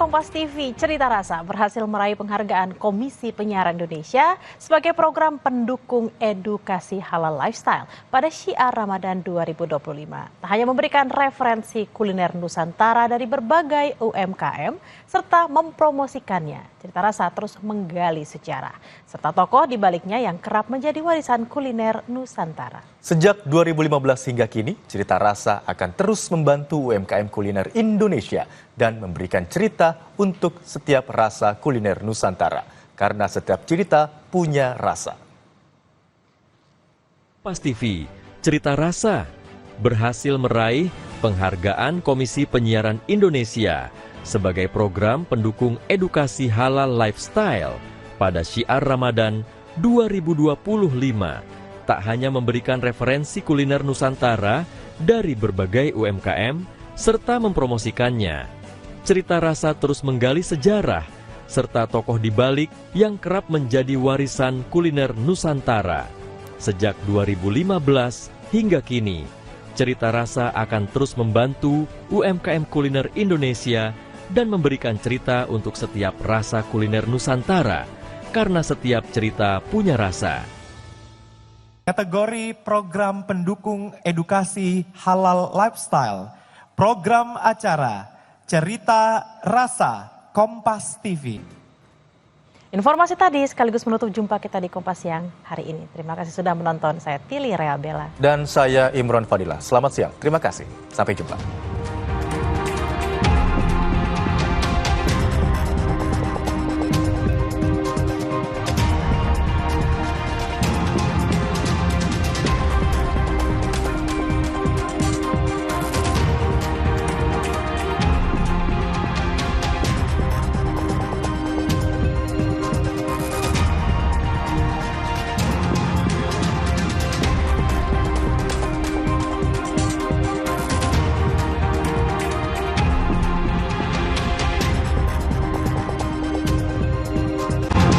Kompas TV, Cerita Rasa berhasil meraih penghargaan Komisi Penyiaran Indonesia sebagai program pendukung edukasi halal lifestyle pada Syiar Ramadan 2025. Tak hanya memberikan referensi kuliner Nusantara dari berbagai UMKM, serta mempromosikannya, Cerita Rasa terus menggali sejarah, serta tokoh di baliknya yang kerap menjadi warisan kuliner Nusantara. Sejak 2015 hingga kini, Cerita Rasa akan terus membantu UMKM kuliner Indonesia dan memberikan cerita untuk setiap rasa kuliner Nusantara. Karena setiap cerita punya rasa. Kompas TV, Cerita Rasa berhasil meraih penghargaan Komisi Penyiaran Indonesia sebagai program pendukung edukasi halal lifestyle pada Syiar Ramadan 2025. Tak hanya memberikan referensi kuliner Nusantara dari berbagai UMKM, serta mempromosikannya. Cerita Rasa terus menggali sejarah, serta tokoh di balik yang kerap menjadi warisan kuliner Nusantara. Sejak 2015 hingga kini, Cerita Rasa akan terus membantu UMKM kuliner Indonesia dan memberikan cerita untuk setiap rasa kuliner Nusantara, karena setiap cerita punya rasa. Kategori program pendukung edukasi halal lifestyle, program acara Cerita Rasa Kompas TV. Informasi tadi sekaligus menutup jumpa kita di Kompas Siang hari ini. Terima kasih sudah menonton. Saya Tili Rea Bella. Dan saya Imron Fadilah. Selamat siang. Terima kasih. Sampai jumpa.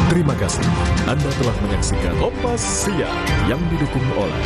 Terima kasih Anda telah menyaksikan Kompas Siang yang didukung oleh